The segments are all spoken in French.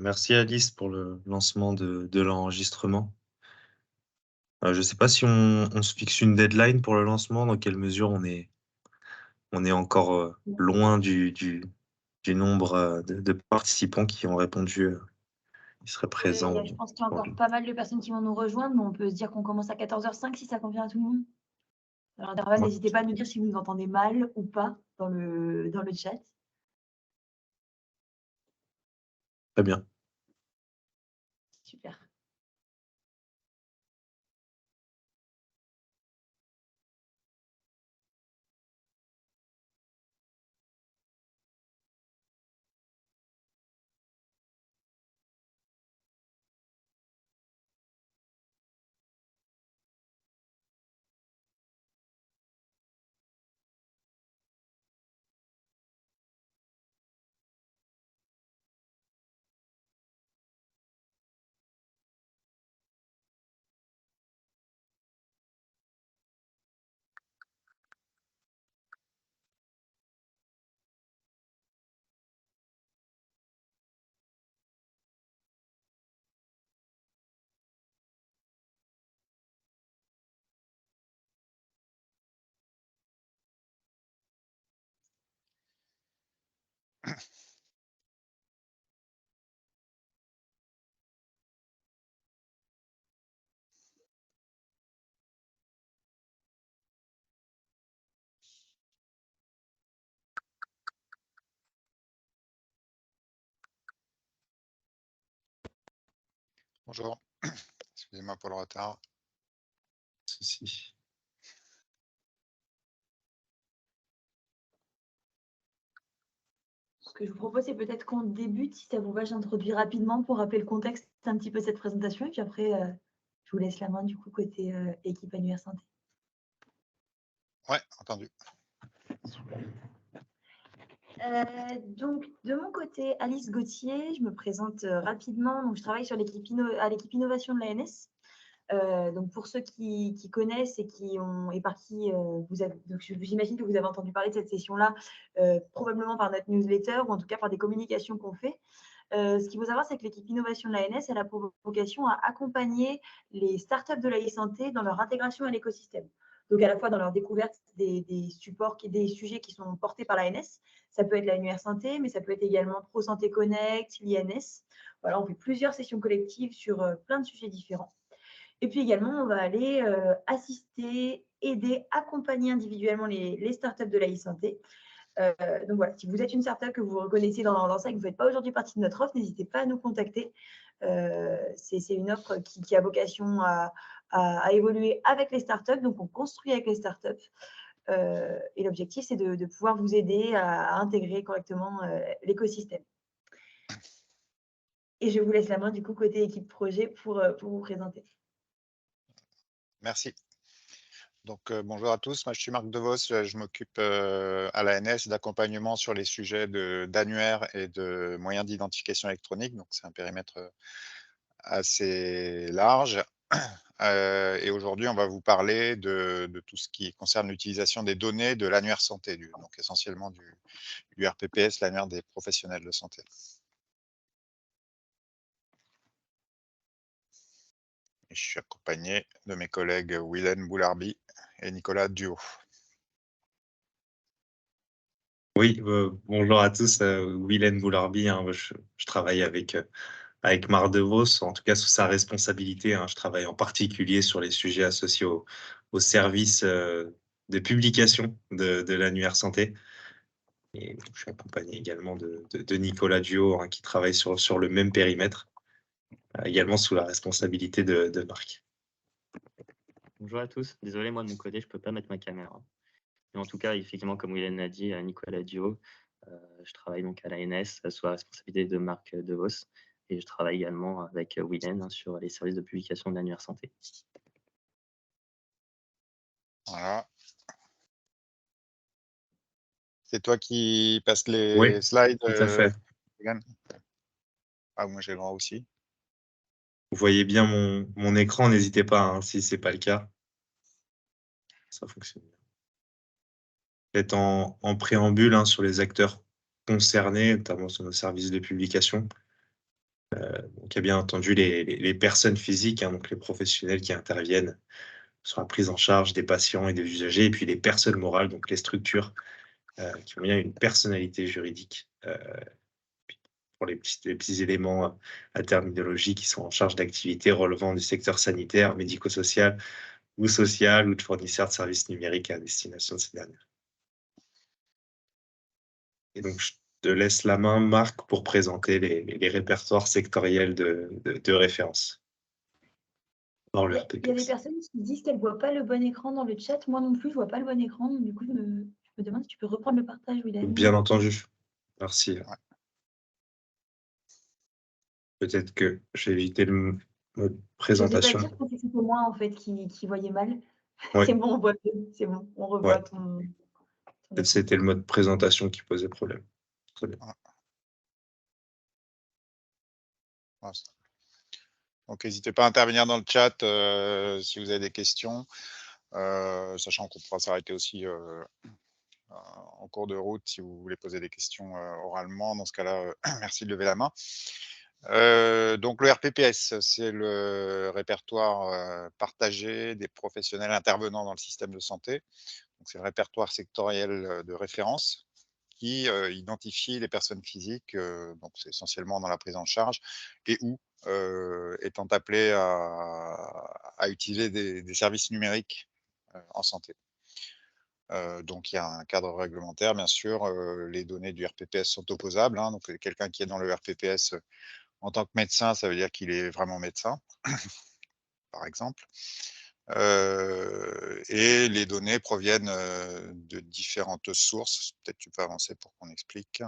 Merci Alice pour le lancement de l'enregistrement. Je ne sais pas si on se fixe une deadline pour le lancement, dans quelle mesure on est encore loin du nombre de participants qui ont répondu, qui seraient présents Je pense qu'il y a encore pas mal de personnes qui vont nous rejoindre, mais on peut se dire qu'on commence à 14h05 si ça convient à tout le monde. Dans l'intervalle, Ouais, n'hésitez pas à nous dire si vous nous entendez mal ou pas dans le chat. très bien. Super. Bonjour, excusez-moi pour le retard. Ceci. Ce que je vous propose, c'est peut-être qu'on débute, si ça vous va, j'introduis rapidement pour rappeler le contexte un petit peu de cette présentation, et puis après, je vous laisse la main du coup côté équipe Annuaire Santé. Ouais, entendu. Donc, de mon côté, Alice Gauthier, je me présente rapidement. Donc, je travaille sur l'équipe innovation de l'ANS. Donc, pour ceux qui connaissent et par qui vous avez, donc j'imagine que vous avez entendu parler de cette session-là, probablement par notre newsletter ou en tout cas par des communications qu'on fait. Ce qu'il faut savoir, c'est que l'équipe innovation de l'ANS, elle a pour vocation à accompagner les startups de la e-santé dans leur intégration à l'écosystème. Donc, à la fois dans leur découverte des supports, des sujets qui sont portés par l'ANS. Ça peut être l'annuaire santé, mais ça peut être également Pro Santé Connect, l'INS. Voilà, on fait plusieurs sessions collectives sur plein de sujets différents. Et puis également, on va aller assister, aider, accompagner individuellement les startups de la e-santé. Donc voilà, si vous êtes une startup que vous reconnaissez dans ça et que vous ne faites pas aujourd'hui partie de notre offre, n'hésitez pas à nous contacter. C'est une offre qui a vocation à évoluer avec les startups. Donc, on construit avec les startups. Et l'objectif, c'est de pouvoir vous aider à intégrer correctement l'écosystème. Et je vous laisse la main, du coup, côté équipe projet pour vous présenter. Merci. Donc, bonjour à tous. Moi, je suis Marc Devos. Je m'occupe à l'ANS d'accompagnement sur les sujets d'annuaire et de moyens d'identification électronique. Donc, c'est un périmètre assez large. Et aujourd'hui, on va vous parler de tout ce qui concerne l'utilisation des données de l'annuaire santé, donc essentiellement du RPPS, l'annuaire des professionnels de santé. Et je suis accompagné de mes collègues Willen Boularbi et Nicolas Duo. Oui, bonjour à tous, Willen Boularbi, hein, je travaille avec Marc DeVos, en tout cas sous sa responsabilité. Hein, je travaille en particulier sur les sujets associés au service de publication de l'annuaire santé. Et je suis accompagné également de Nicolas Duo, hein, qui travaille sur le même périmètre, également sous la responsabilité de Marc. Bonjour à tous. Désolé, moi de mon côté, je peux pas mettre ma caméra. Mais en tout cas, effectivement, comme Willen l'a dit, Nicolas Dio, je travaille donc à l'ANS sous la responsabilité de Marc DeVos. Et je travaille également avec Willen sur les services de publication de l'annuaire santé. Voilà. C'est toi qui passes les Oui, slides, tout à fait. Ah, moi j'ai le droit aussi. Vous voyez bien mon écran, n'hésitez pas, hein, si ce n'est pas le cas. Ça fonctionne bien. Peut-être en préambule, hein, sur les acteurs concernés, notamment sur nos services de publication. Donc il y a bien entendu les personnes physiques, hein, donc les professionnels qui interviennent sur la prise en charge des patients et des usagers et puis les personnes morales, donc les structures, qui ont bien une personnalité juridique, pour les petits éléments, à terminologie qui sont en charge d'activités relevant du secteur sanitaire, médico-social ou social ou de fournisseurs de services numériques à destination de ces dernières. Et donc je te laisse la main, Marc, pour présenter les répertoires sectoriels de référence dans le Il y a des RPPS. personnes qui disent qu'elles ne voient pas le bon écran dans le chat. Moi non plus, je ne vois pas le bon écran. Donc, du coup, je me demande si tu peux reprendre le partage, William. Bien entendu. Merci. Ouais. Peut-être que j'ai évité le mode Je n'osais pas présentation. dire parce que c'était moi en fait qui voyais mal. Ouais. C'est bon, on voit mieux. C'est bon, on revoit Ouais. ton Peut-être écran. c'était le mode présentation qui posait problème. Très bien. Voilà. Donc, n'hésitez pas à intervenir dans le chat si vous avez des questions, sachant qu'on pourra s'arrêter aussi en cours de route si vous voulez poser des questions oralement. Dans ce cas-là, merci de lever la main. Donc, le RPPS, c'est le répertoire partagé des professionnels intervenants dans le système de santé. Donc, c'est le répertoire sectoriel de référence qui identifie les personnes physiques, donc c'est essentiellement dans la prise en charge et ou étant appelées à utiliser des services numériques en santé. Donc il y a un cadre réglementaire, bien sûr, les données du RPPS sont opposables, hein, donc quelqu'un qui est dans le RPPS en tant que médecin, ça veut dire qu'il est vraiment médecin, par exemple. Et les données proviennent de différentes sources. Peut-être tu peux avancer pour qu'on explique.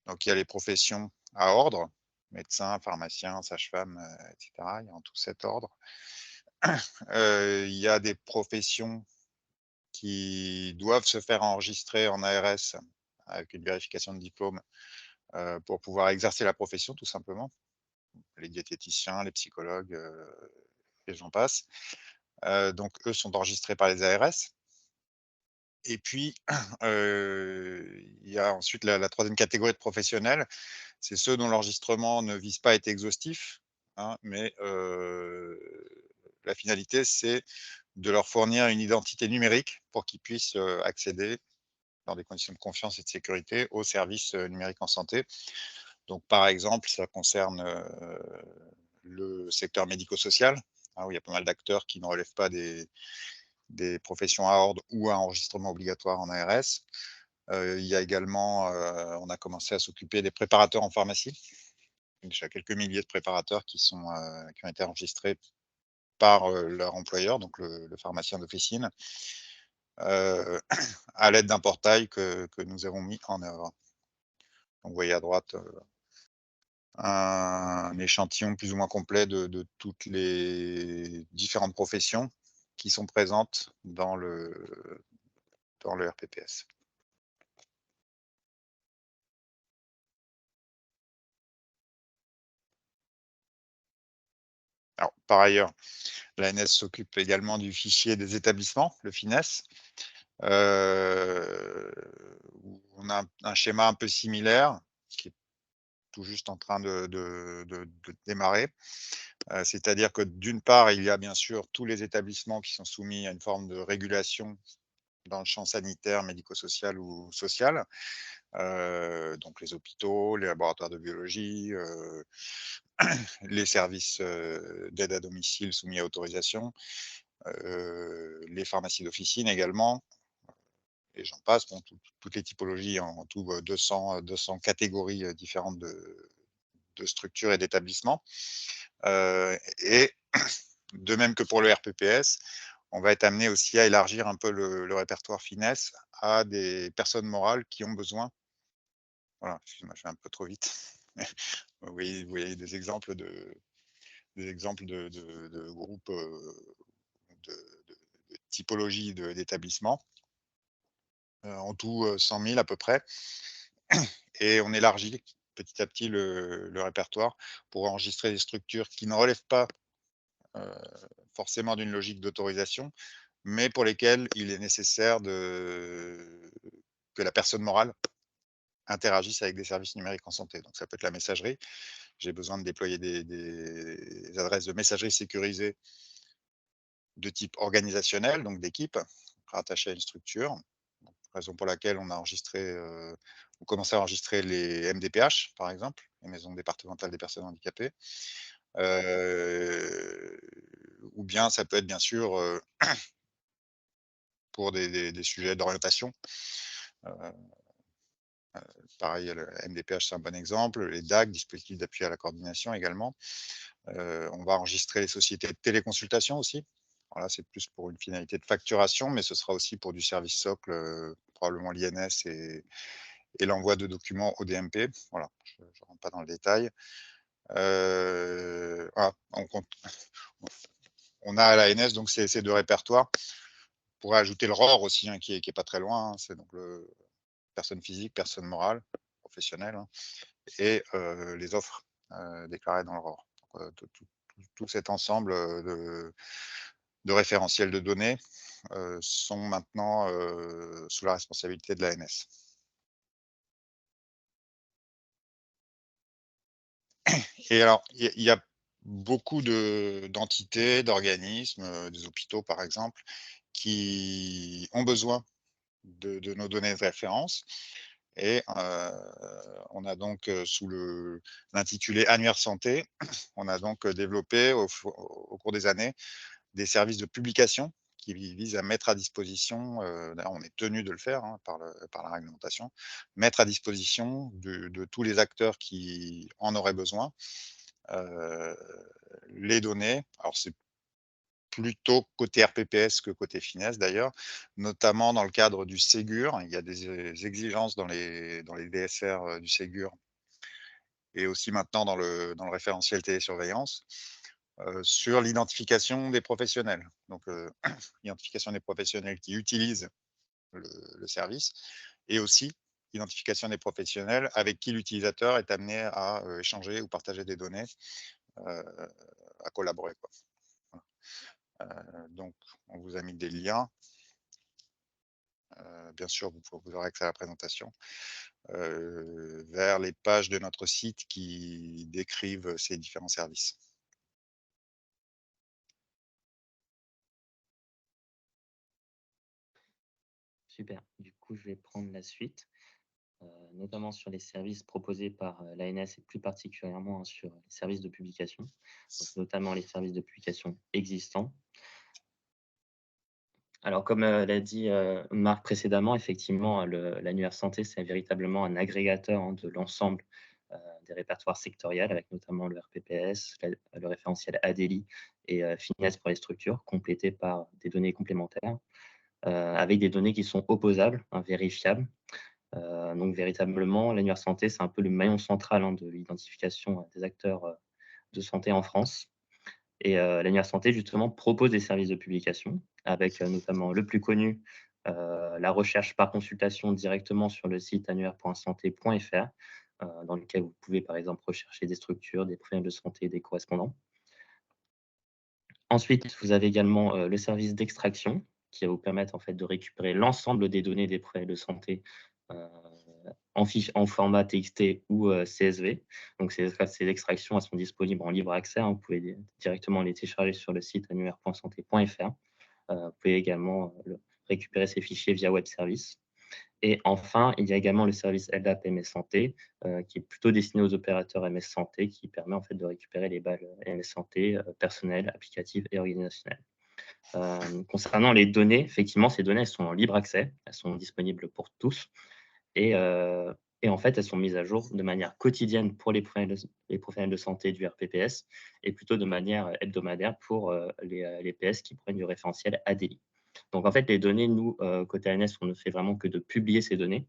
Donc il y a les professions à ordre, médecin, pharmacien, sage-femme, etc. Il y a en tout 7 ordres. Il y a des professions qui doivent se faire enregistrer en ARS avec une vérification de diplôme, pour pouvoir exercer la profession tout simplement. Les diététiciens, les psychologues, et j'en passe. Donc eux sont enregistrés par les ARS. Et puis, il y a ensuite la 3e catégorie de professionnels, c'est ceux dont l'enregistrement ne vise pas à être exhaustif, hein, mais la finalité, c'est de leur fournir une identité numérique pour qu'ils puissent, accéder dans des conditions de confiance et de sécurité aux services, numériques en santé. Donc par exemple, ça concerne, le secteur médico-social, hein, où il y a pas mal d'acteurs qui ne relèvent pas des professions à ordre ou à enregistrement obligatoire en ARS. Il y a également, on a commencé à s'occuper des préparateurs en pharmacie. Déjà quelques milliers de préparateurs qui ont été enregistrés par, leur employeur, donc le pharmacien d'officine, à l'aide d'un portail que nous avons mis en œuvre. Donc vous voyez à droite, un échantillon plus ou moins complet de toutes les différentes professions qui sont présentes dans le RPPS. Alors, par ailleurs, l'ANS s'occupe également du fichier des établissements, le FINES, où on a un schéma un peu similaire, qui est tout juste en train de démarrer. C'est-à-dire que d'une part, il y a bien sûr tous les établissements qui sont soumis à une forme de régulation dans le champ sanitaire, médico-social ou social. Donc les hôpitaux, les laboratoires de biologie, les services, d'aide à domicile soumis à autorisation, les pharmacies d'officine également, et j'en passe. Bon, toutes les typologies, en tout, 200 catégories, différentes de structures et d'établissements. Et de même que pour le RPPS, on va être amené aussi à élargir un peu le répertoire FINES à des personnes morales qui ont besoin. Voilà, excuse-moi, je vais un peu trop vite. Vous voyez des exemples de groupes, de typologie d'établissements. En tout, 100 000 à peu près, et on élargit petit à petit le répertoire pour enregistrer des structures qui ne relèvent pas, heu, forcément d'une logique d'autorisation, mais pour lesquelles il est nécessaire que la personne morale interagissent avec des services numériques en santé. Donc ça peut être la messagerie. J'ai besoin de déployer des adresses de messagerie sécurisées de type organisationnel, donc d'équipe, rattachées à une structure. Donc, raison pour laquelle on commence à enregistrer les MDPH, par exemple, les maisons départementales des personnes handicapées. Heu, ou bien ça peut être bien sûr, pour des sujets d'orientation. Heu, Pareil, le MDPH, c'est un bon exemple. Les DAC, dispositifs d'appui à la coordination également. On va enregistrer les sociétés de téléconsultation aussi. Alors là, c'est plus pour une finalité de facturation, mais ce sera aussi pour du service socle, probablement l'INS et l'envoi de documents au DMP. Voilà, je ne rentre pas dans le détail. Voilà, on a à l'ANS donc ces 2 répertoires. On pourrait ajouter le ROR aussi, hein, qui est pas très loin, hein. C'est donc le personne physique, personne morale, professionnelle, hein, et les offres, déclarées dans le ROR. Donc, tout cet ensemble, de référentiels de données, sont maintenant, sous la responsabilité de l'ANS. Et alors, il y a beaucoup d'entités, d'organismes, des hôpitaux par exemple, qui ont besoin de nos données de référence et on a donc, sous l'intitulé Annuaire santé, on a donc, développé au cours des années des services de publication qui visent à mettre à disposition, d'ailleurs on est tenu de le faire, hein, par la réglementation, mettre à disposition de tous les acteurs qui en auraient besoin, heu, les données. Alors c'est plutôt côté RPPS que côté finesse d'ailleurs, notamment dans le cadre du Ségur. Il y a des exigences dans les DSR, du Ségur et aussi maintenant dans le référentiel télésurveillance, sur l'identification des professionnels. Donc, identification des professionnels qui utilisent le service et aussi identification des professionnels avec qui l'utilisateur est amené à, échanger ou partager des données, heu, à collaborer, quoi. Donc on vous a mis des liens, bien sûr vous aurez accès à la présentation, vers les pages de notre site qui décrivent ces différents services. Super. Du coup, je vais prendre la suite, notamment sur les services proposés par l'ANS et plus particulièrement, hein, sur les services de publication, donc notamment les services de publication existants. Alors, comme l'a dit Marc précédemment, effectivement, l'annuaire santé, c'est véritablement un agrégateur, hein, de l'ensemble des répertoires sectoriels, avec notamment le RPPS, le référentiel ADELI et Finesse pour les structures, complété par des données complémentaires, avec des données qui sont opposables, hein, vérifiables. Donc, véritablement, l'annuaire santé, c'est un peu le maillon central, hein, de l'identification des acteurs de santé en France. Et l'annuaire santé, justement, propose des services de publication avec notamment le plus connu, la recherche par consultation directement sur le site annuaire.santé.fr, dans lequel vous pouvez, par exemple, rechercher des structures, des professionnels de santé, des correspondants. Ensuite, vous avez également le service d'extraction qui va vous permettre en fait de récupérer l'ensemble des données des professionnels de santé euh, en format TXT ou CSV. Donc ces extractions elles sont disponibles en libre accès, hein. Vous pouvez directement les télécharger sur le site annuaire.santé.fr. Vous pouvez également récupérer ces fichiers via web service. Et enfin, il y a également le service LDAP MS Santé, qui est plutôt destiné aux opérateurs MS Santé, qui permet en fait de récupérer les balles MS Santé personnelles, applicatives et organisationnelles. Concernant les données, effectivement, ces données elles sont en libre accès, elles sont disponibles pour tous et, euh, et en fait, elles sont mises à jour de manière quotidienne pour les professionnels de santé du RPPS et plutôt de manière hebdomadaire pour les PS qui prennent du référentiel ADELI. Donc, en fait, les données, nous, côté ANS, on ne fait vraiment que de publier ces données.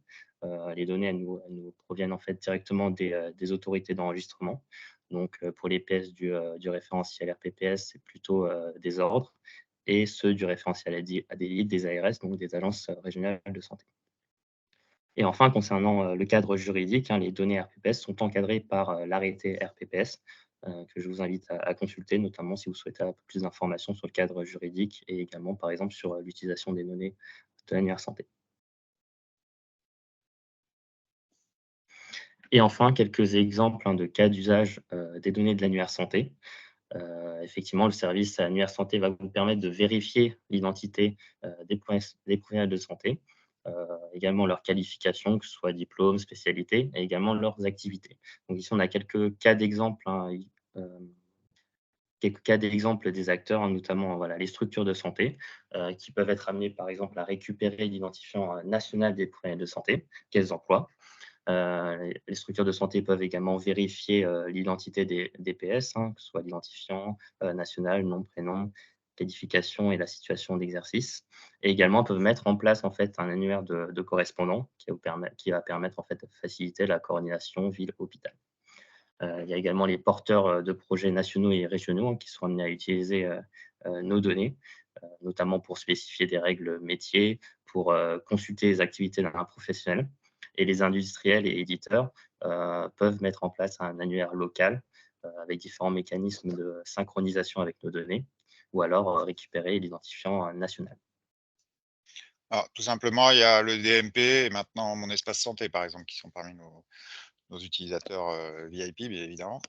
Les données, elles nous proviennent en fait directement des autorités d'enregistrement. Donc, pour les PS du référentiel RPPS, c'est plutôt des ordres et ceux du référentiel ADELI, des ARS, donc des agences régionales de santé. Et enfin, concernant le cadre juridique, hein, les données RPPS sont encadrées par l'arrêté RPPS, que je vous invite à consulter, notamment si vous souhaitez un peu plus d'informations sur le cadre juridique et également, par exemple, sur l'utilisation des données de l'annuaire santé. Et enfin, quelques exemples de cas d'usage des données de l'annuaire santé. Effectivement, le service annuaire santé va vous permettre de vérifier l'identité des professionnels de santé, également leurs qualifications, que ce soit diplôme, spécialité, et également leurs activités. Donc ici, on a quelques cas d'exemples, des acteurs, notamment voilà, les structures de santé, qui peuvent être amenées, par exemple, à récupérer l'identifiant national des professionnels de santé, caisse d'emploi. Les structures de santé peuvent également vérifier l'identité des DPS, que ce soit l'identifiant national, nom, prénom, qualification et la situation d'exercice. Et également peuvent mettre en place en fait un annuaire de correspondants qui va permettre en fait de faciliter la coordination ville-hôpital. Il y a également les porteurs de projets nationaux et régionaux qui sont amenés à utiliser nos données, notamment pour spécifier des règles métiers, pour consulter les activités d'un professionnel. Et les industriels et éditeurs peuvent mettre en place un annuaire local avec différents mécanismes de synchronisation avec nos données, ou alors récupérer l'identifiant national. Alors, tout simplement, il y a le DMP et maintenant Mon Espace Santé, par exemple, qui sont parmi nos utilisateurs VIP, bien évidemment.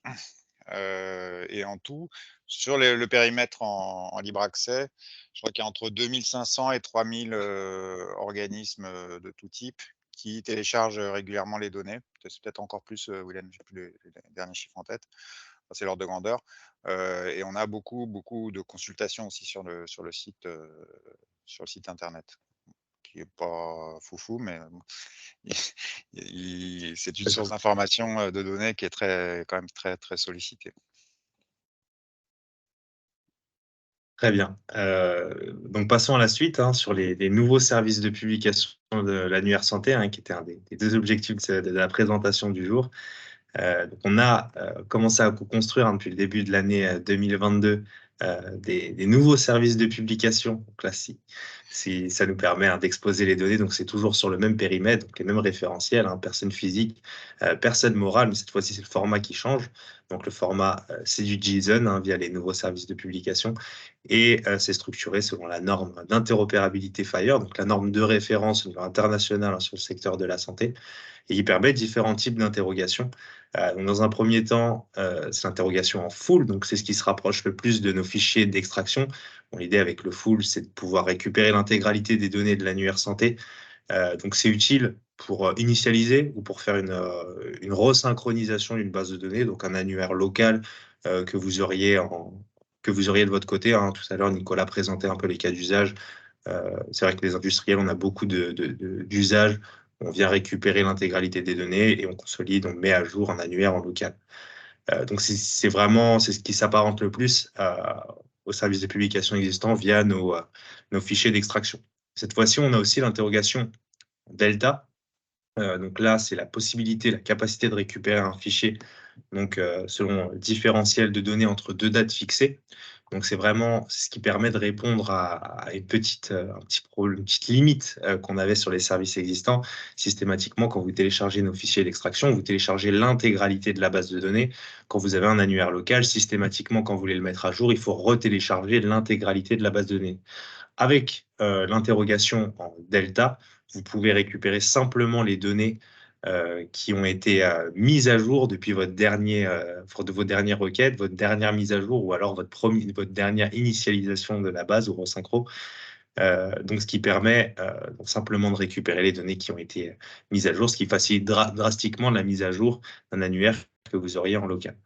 Et en tout, sur le périmètre en libre accès, je crois qu'il y a entre 2500 et 3000 organismes de tout type qui téléchargent régulièrement les données. C'est peut-être encore plus, William, je n'ai plus les derniers chiffres en tête. Enfin, c'est l'ordre de grandeur. Et on a beaucoup de consultations aussi sur le site internet, qui n'est pas foufou, mais c'est une source d'information de données qui est quand même très sollicitée. Très bien. Donc passons à la suite sur les nouveaux services de publication de l'annuaire santé, qui était un des deux objectifs de la présentation du jour. Donc on a commencé à construire depuis le début de l'année 2022 des nouveaux services de publication. Donc là, si ça nous permet d'exposer les données, donc c'est toujours sur le même périmètre, donc les mêmes référentiels, personne physique, personne morale, mais cette fois-ci c'est le format qui change. Donc le format c'est du JSON via les nouveaux services de publication, et c'est structuré selon la norme d'interopérabilité FHIR, donc la norme de référence au niveau international sur le secteur de la santé, et qui permet différents types d'interrogations. Dans un premier temps, c'est l'interrogation en full, donc c'est ce qui se rapproche le plus de nos fichiers d'extraction. L'idée avec le full, c'est de pouvoir récupérer l'intégralité des données de l'annuaire santé. Donc c'est utile pour initialiser ou pour faire une resynchronisation d'une base de données, donc un annuaire local que vous auriez de votre côté. Tout à l'heure, Nicolas présentait un peu les cas d'usage. C'est vrai que les industriels, on a beaucoup d'usages. On vient récupérer l'intégralité des données et on consolide, on met à jour un annuaire en local. Donc c'est ce qui s'apparente le plus aux services de publication existants via nos fichiers d'extraction. Cette fois-ci, on a aussi l'interrogation Delta. Donc là, c'est la possibilité, la capacité de récupérer un fichier selon différentiel de données entre deux dates fixées. Donc c'est ce qui permet de répondre à une petite limite qu'on avait sur les services existants. Systématiquement, quand vous téléchargez nos fichiers d'extraction, vous téléchargez l'intégralité de la base de données. Quand vous avez un annuaire local, systématiquement, quand vous voulez le mettre à jour, il faut retélécharger l'intégralité de la base de données. Avec l'interrogation en delta, vous pouvez récupérer simplement les données qui ont été mises à jour depuis vos dernières requêtes, votre dernière mise à jour, ou alors votre dernière initialisation de la base ou resynchro. Donc, ce qui permet simplement de récupérer les données qui ont été mises à jour, ce qui facilite drastiquement la mise à jour d'un annuaire que vous auriez en local.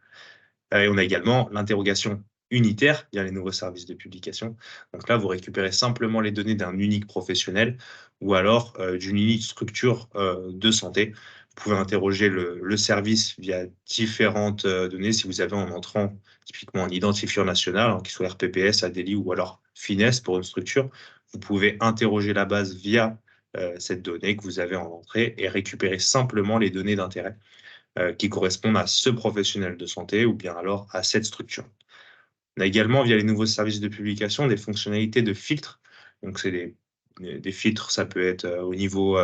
Et on a également l'interrogation unitaire via les nouveaux services de publication. Donc là, vous récupérez simplement les données d'un unique professionnel ou alors d'une unique structure de santé. Vous pouvez interroger le service via différentes données si vous avez en entrant typiquement un identifiant national, qu'il soit RPPS, ADELI ou alors FINES pour une structure. Vous pouvez interroger la base via cette donnée que vous avez en entrée et récupérer simplement les données d'intérêt qui correspondent à ce professionnel de santé ou bien alors à cette structure. On a également, via les nouveaux services de publication, des fonctionnalités de filtre. Donc, c'est des filtres, ça peut être au niveau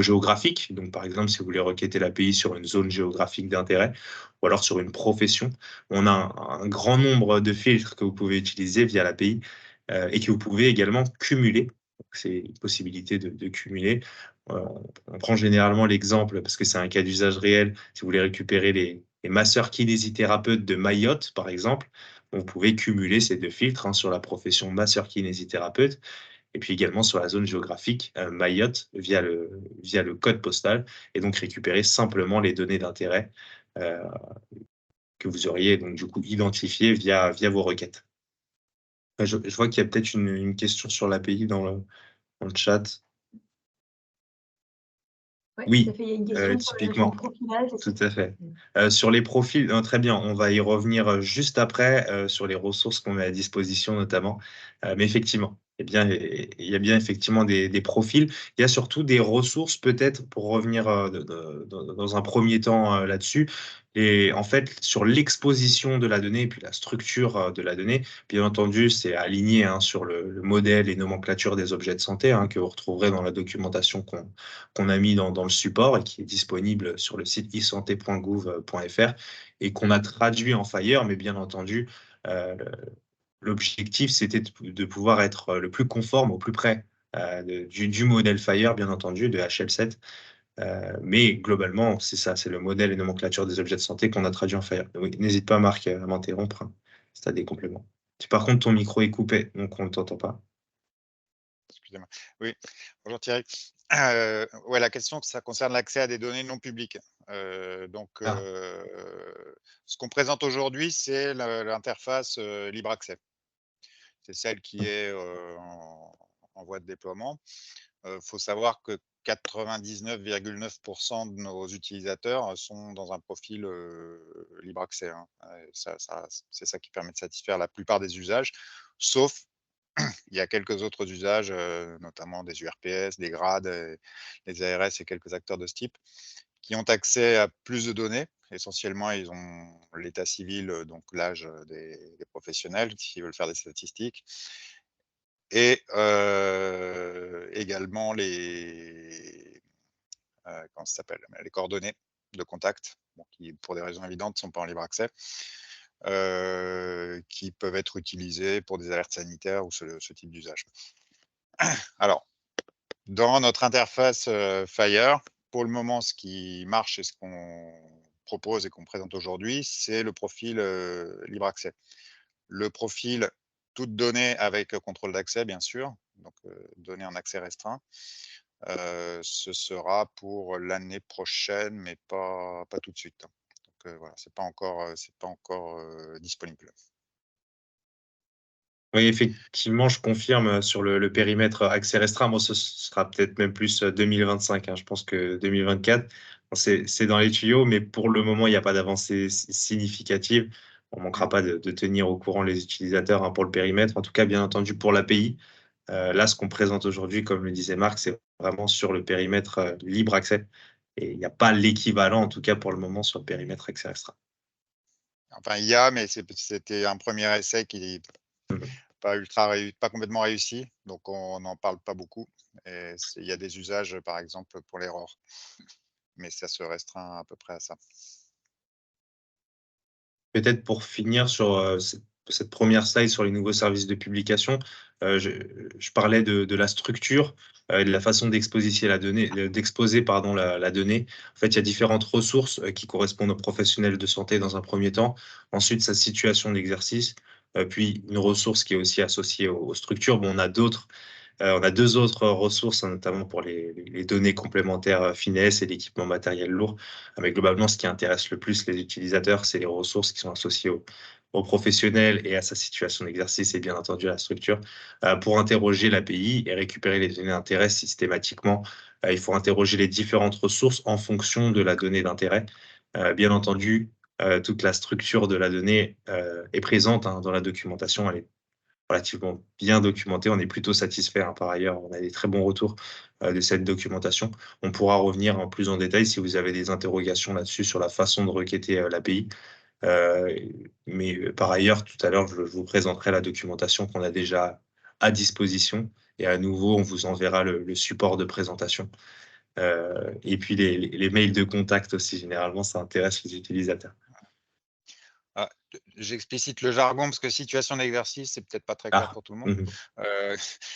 géographique. Donc, par exemple, si vous voulez requêter l'API sur une zone géographique d'intérêt ou alors sur une profession, on a un grand nombre de filtres que vous pouvez utiliser via l'API et que vous pouvez également cumuler C'est une possibilité de cumuler. On prend généralement l'exemple, parce que c'est un cas d'usage réel, si vous voulez récupérer les masseurs kinésithérapeutes de Mayotte, par exemple, vous pouvez cumuler ces 2 filtres, hein, sur la profession masseur kinésithérapeute et puis également sur la zone géographique, Mayotte via le code postal et donc récupérer simplement les données d'intérêt, heu, que vous auriez donc du coup identifiées via vos requêtes. Je vois qu'il y a peut-être une question sur l'API dans le chat. Ouais, tout à Oui, fait. Il y a une question sur la notion de typiquement, profilage tout aussi. à fait. Sur les profils, très bien, on va y revenir, juste après, sur les ressources qu'on met à disposition notamment. Mais effectivement, il y a bien effectivement des profils. Il y a surtout des ressources peut-être pour revenir, dans un premier temps, là-dessus et en fait, sur l'exposition de la donnée et puis la structure, de la donnée, bien entendu, c'est aligné, hein, sur le modèle et nomenclature des objets de santé, hein, que vous retrouverez dans la documentation qu'on a mis dans le support et qui est disponible sur le site e-santé.gouv.fr et qu'on a traduit en Fire. Mais bien entendu, heu, l'objectif, c'était de pouvoir être le plus conforme, au plus près, du modèle Fire, bien entendu, de HL7. Mais globalement, c'est ça, c'est le modèle et nomenclature des objets de santé qu'on a traduit en Fire. Oui, n'hésite pas Marc, à m'interrompre, hein, si tu as des compléments. Si par contre ton micro est coupé, donc on ne t'entend pas. Excusez-moi. Oui, bonjour Thierry. Ouais, la question, ça concerne l'accès à des données non publiques. Ah, Ce qu'on présente aujourd'hui, c'est l'interface, libre accès. C'est celle qui mmh, est, en voie de déploiement. Faut savoir que 99,9 de nos utilisateurs, sont dans un profil, libre accès, hein. C'est ça qui permet de satisfaire la plupart des usages, sauf il y a quelques autres usages, notamment des URPS, des grades, les ARS et quelques acteurs de ce type, qui ont accès à plus de données. Essentiellement, ils ont l'état civil, donc l'âge, des professionnels, s'ils veulent faire des statistiques et également comment ça s'appelle? Les coordonnées de contact, bon, qui, pour des raisons évidentes, ne sont pas en libre accès, qui peuvent être utilisées pour des alertes sanitaires ou ce type d'usage. Alors, dans notre interface, Fire, pour le moment, ce qui marche et ce qu'on propose et qu'on présente aujourd'hui, c'est le profil, libre accès. Le profil toutes données avec, contrôle d'accès, bien sûr, donc données en accès restreint. Ce sera pour l'année prochaine, mais pas tout de suite, hein. Donc voilà, c'est pas encore, disponible. oui, effectivement, je confirme, sur le périmètre accès restreint. Moi, ce sera peut-être même plus, 2025, hein. Je pense que 2024, bon, c'est dans les tuyaux, mais pour le moment, il n'y a pas d'avancée significative. On ne Mmh. manquera pas de tenir au courant les utilisateurs, hein, pour le périmètre. En tout cas, bien entendu, pour l'API, là, ce qu'on présente aujourd'hui, comme le disait Marc, c'est vraiment sur le périmètre, libre accès et il n'y a pas l'équivalent, en tout cas pour le moment, sur le périmètre accès restreint. Enfin, il y a, mais c'était un premier essai qui Mmh. pas complètement réussi, donc on n'en parle pas beaucoup et il y a des usages, par exemple, pour l'erreur, mais ça se restreint à peu près à ça. Peut-être pour finir sur, cette 1re slide sur les nouveaux services de publication, je parlais de la structure, et de la façon d'exposer pardon la donnée. En fait, il y a différentes ressources, qui correspondent aux professionnels de santé dans un premier temps. Ensuite, sa situation d'exercice, puis une ressource qui est aussi associée aux structures. Bon, on a 2 autres ressources, hein, notamment pour les données complémentaires, finesse et l'équipement matériel lourd. Mais globalement, ce qui intéresse le plus les utilisateurs, c'est les ressources qui sont associées au professionnel et à sa situation d'exercice et bien entendu à la structure. Pour interroger l'API et récupérer les données d'intérêt systématiquement, il faut interroger les différentes ressources en fonction de la donnée d'intérêt. Bien entendu, toute la structure de la donnée, est présente, hein, dans la documentation. Elle est relativement bien documenté. On est plutôt satisfait, hein, par ailleurs. On a des très bons retours, de cette documentation. On pourra revenir en plus en détail si vous avez des interrogations là-dessus sur la façon de requêter, l'API. Heu, mais par ailleurs, tout à l'heure, je vous présenterai la documentation qu'on a déjà à disposition et à nouveau, on vous enverra le support de présentation. Et puis les mails de contact aussi, généralement, ça intéresse les utilisateurs. Ah, j'explicite le jargon parce que situation d'exercice, c'est peut-être pas très clair Ah, pour tout le monde.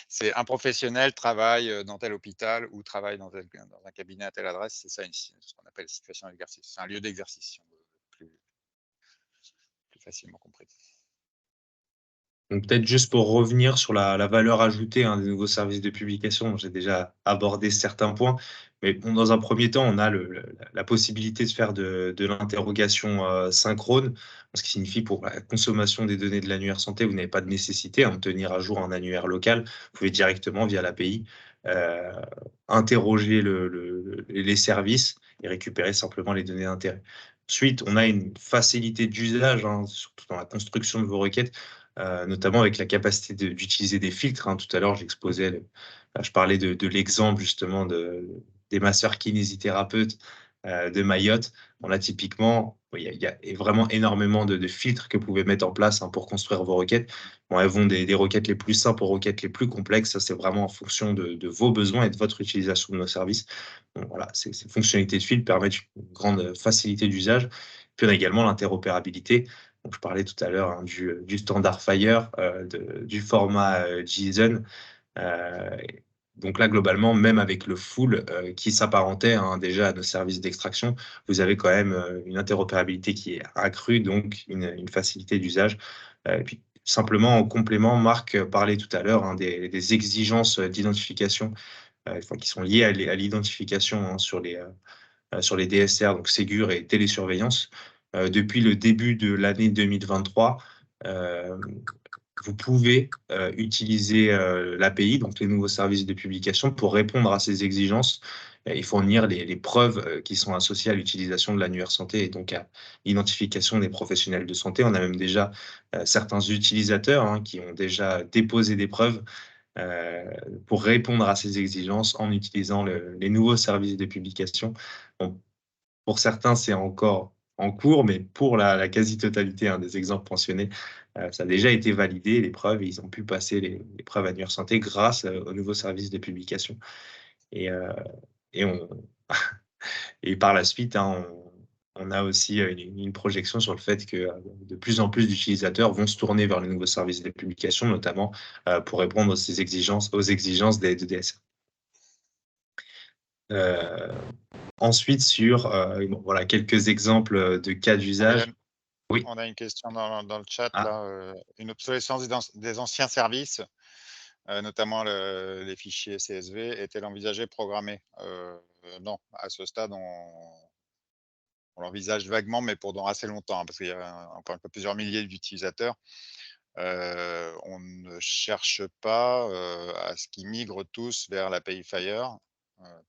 C'est un professionnel travaille dans tel hôpital ou travaille dans un cabinet à telle adresse. C'est ça, ce qu'on appelle situation d'exercice. C'est un lieu d'exercice, si on veut plus facilement compris. Donc peut-être juste pour revenir sur la valeur ajoutée des nouveaux services de publication, j'ai déjà abordé certains points, mais bon, dans un premier temps, on a la possibilité de faire de l'interrogation synchrone, ce qui signifie pour la consommation des données de l'annuaire santé, vous n'avez pas de nécessité de tenir à jour un annuaire local, vous pouvez directement via l'API interroger les services et récupérer simplement les données d'intérêt. Ensuite, on a une facilité d'usage, surtout dans la construction de vos requêtes, notamment avec la capacité d'utiliser des filtres. Tout à l'heure, je parlais de l'exemple justement des masseurs kinésithérapeutes de Mayotte. Bon, là, typiquement, il y a vraiment énormément de filtres que vous pouvez mettre en place pour construire vos requêtes. Bon, elles vont des requêtes les plus simples aux requêtes les plus complexes. Ça, c'est vraiment en fonction de vos besoins et de votre utilisation de nos services. Donc, voilà, ces fonctionnalités de filtre permettent une grande facilité d'usage. Puis on a également l'interopérabilité. Donc, je parlais tout à l'heure du standard Fire, du format JSON. Donc là, globalement, même avec le full qui s'apparentait déjà à nos services d'extraction, vous avez quand même une interopérabilité qui est accrue, donc une facilité d'usage. Et puis, simplement, en complément, Marc parlait tout à l'heure des exigences d'identification qui sont liées à l'identification sur les DSR, donc Ségur et télésurveillance. Depuis le début de l'année 2023, vous pouvez utiliser l'API, donc les nouveaux services de publication, pour répondre à ces exigences et fournir les preuves qui sont associées à l'utilisation de l'annuaire santé et donc à l'identification des professionnels de santé. On a même déjà certains utilisateurs qui ont déjà déposé des preuves pour répondre à ces exigences en utilisant les nouveaux services de publication. Bon, pour certains, c'est encore en cours, mais pour la quasi-totalité des exemples mentionnés, ça a déjà été validé, les preuves, et ils ont pu passer les preuves annuaire santé grâce aux nouveaux services de publication. Et, et, on, et par la suite, on a aussi une projection sur le fait que de plus en plus d'utilisateurs vont se tourner vers les nouveaux services de publication, notamment pour répondre aux exigences des DSR. Ensuite, sur voilà, quelques exemples de cas d'usage. Oui. On a une question dans le chat, Ah. là, une obsolescence des anciens services, notamment les fichiers CSV, est-elle envisagée, programmée? Non, à ce stade, on l'envisage vaguement, mais pour dans assez longtemps, parce qu'il y a encore une fois plusieurs milliers d'utilisateurs. On ne cherche pas à ce qu'ils migrent tous vers l'API Fire.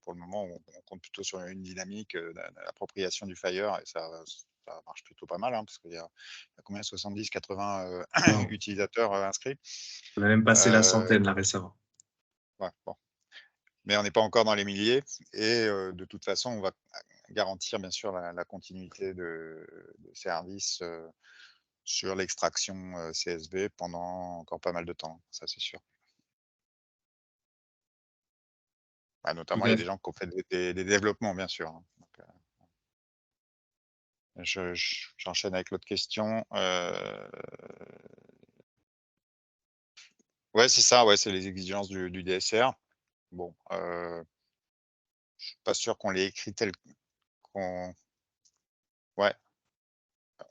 Pour le moment, on compte plutôt sur une dynamique d'appropriation du Fire, et ça marche plutôt pas mal, parce qu'il y a combien, 70, 80 utilisateurs inscrits. On a même passé la centaine là récemment. Ouais, bon. Mais on n'est pas encore dans les milliers, et de toute façon, on va garantir bien sûr la continuité de service sur l'extraction CSV pendant encore pas mal de temps, ça c'est sûr. Bah, notamment, il y a des gens qui ont fait des développements, bien sûr. Donc, j'enchaîne avec l'autre question. Ouais, c'est ça, ouais, c'est les exigences du DSR. Bon, je suis pas sûr qu'on l'ait écrit tel qu'on. Ouais.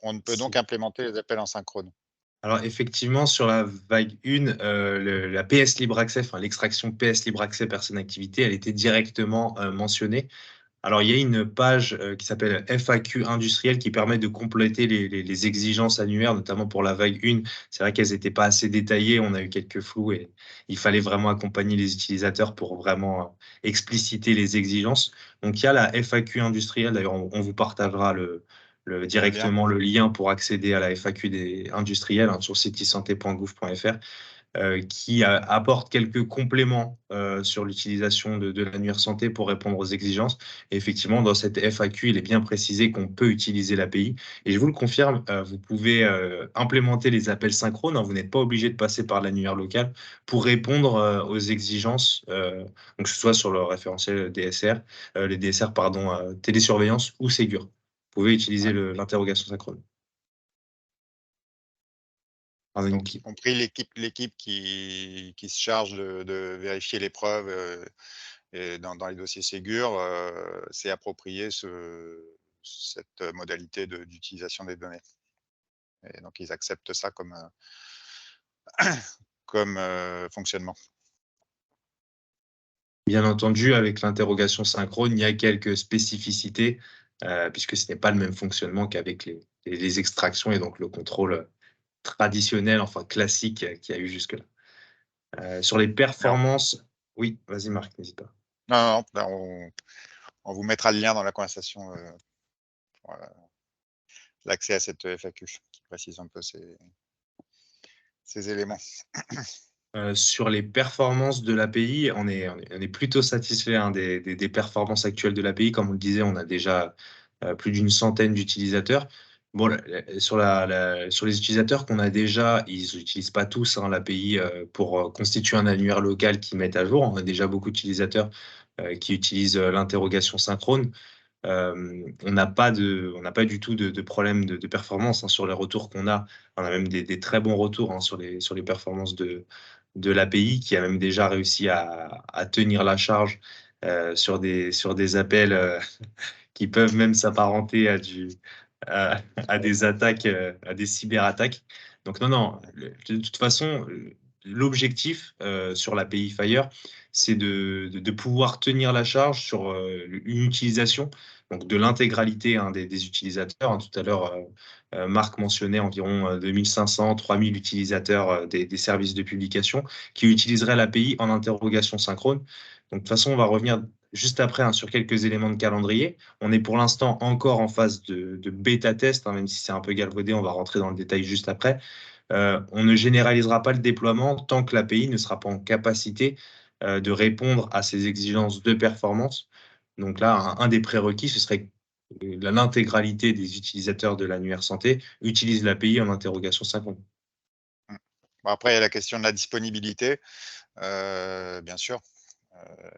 On ne peut donc implémenter les appels en synchrone. Alors effectivement, sur la vague 1, la PS Libre Accès, enfin l'extraction PS Libre Accès personne activité, elle était directement mentionnée. Alors il y a une page qui s'appelle FAQ industriel qui permet de compléter les exigences annuaires, notamment pour la vague 1. C'est vrai qu'elles n'étaient pas assez détaillées, on a eu quelques flous et il fallait vraiment accompagner les utilisateurs pour vraiment expliciter les exigences. Donc il y a la FAQ industrielle, d'ailleurs on vous partagera directement le lien pour accéder à la FAQ des industriels sur citisanté.gouv.fr. Qui apporte quelques compléments sur l'utilisation de l'annuaire santé pour répondre aux exigences. Et effectivement, dans cette FAQ, il est bien précisé qu'on peut utiliser l'API. Et je vous le confirme, vous pouvez implémenter les appels synchrones. Vous n'êtes pas obligé de passer par l'annuaire local pour répondre aux exigences, donc que ce soit sur le référentiel DSR, les DSR, télésurveillance ou Ségur. Vous pouvez utiliser l'interrogation synchrone. Donc, y compris l'équipe qui se charge de vérifier les preuves et dans les dossiers Ségur, s'est approprié cette modalité d'utilisation des données. Et donc, ils acceptent ça comme fonctionnement. Bien entendu, avec l'interrogation synchrone, il y a quelques spécificités, puisque ce n'est pas le même fonctionnement qu'avec les extractions et donc le contrôle traditionnel, enfin classique, qu'il y a eu jusque-là. Sur les performances, oui, vas-y Marc, n'hésite pas. Non, là, on vous mettra le lien dans la conversation pour l'accès à cette FAQ qui précise un peu ces éléments. Sur les performances de l'API, on est plutôt satisfait des performances actuelles de l'API. Comme on le disait, on a déjà plus d'une centaine d'utilisateurs. Bon, sur les utilisateurs qu'on a déjà, ils n'utilisent pas tous l'API pour constituer un annuaire local qu'ils mettent à jour. On a déjà beaucoup d'utilisateurs qui utilisent l'interrogation synchrone. On n'a pas du tout de problème de performance sur les retours qu'on a. On a même des très bons retours sur les performances de l'API, qui a même déjà réussi à tenir la charge sur des appels qui peuvent même s'apparenter à des attaques, à des cyberattaques. Donc non, de toute façon, l'objectif sur l'API Fire, c'est de pouvoir tenir la charge sur une utilisation, donc de l'intégralité des utilisateurs. Tout à l'heure, Marc mentionnait environ 2500, 3000 utilisateurs des services de publication qui utiliseraient l'API en interrogation synchrone. Donc de toute façon, on va revenir juste après sur quelques éléments de calendrier. On est pour l'instant encore en phase de bêta test, même si c'est un peu galvaudé, on va rentrer dans le détail juste après. On ne généralisera pas le déploiement tant que l'API ne sera pas en capacité de répondre à ces exigences de performance. Donc là, un des prérequis, ce serait que l'intégralité des utilisateurs de l'annuaire santé utilisent l'API en interrogation synchrone. Bon, après, il y a la question de la disponibilité, bien sûr.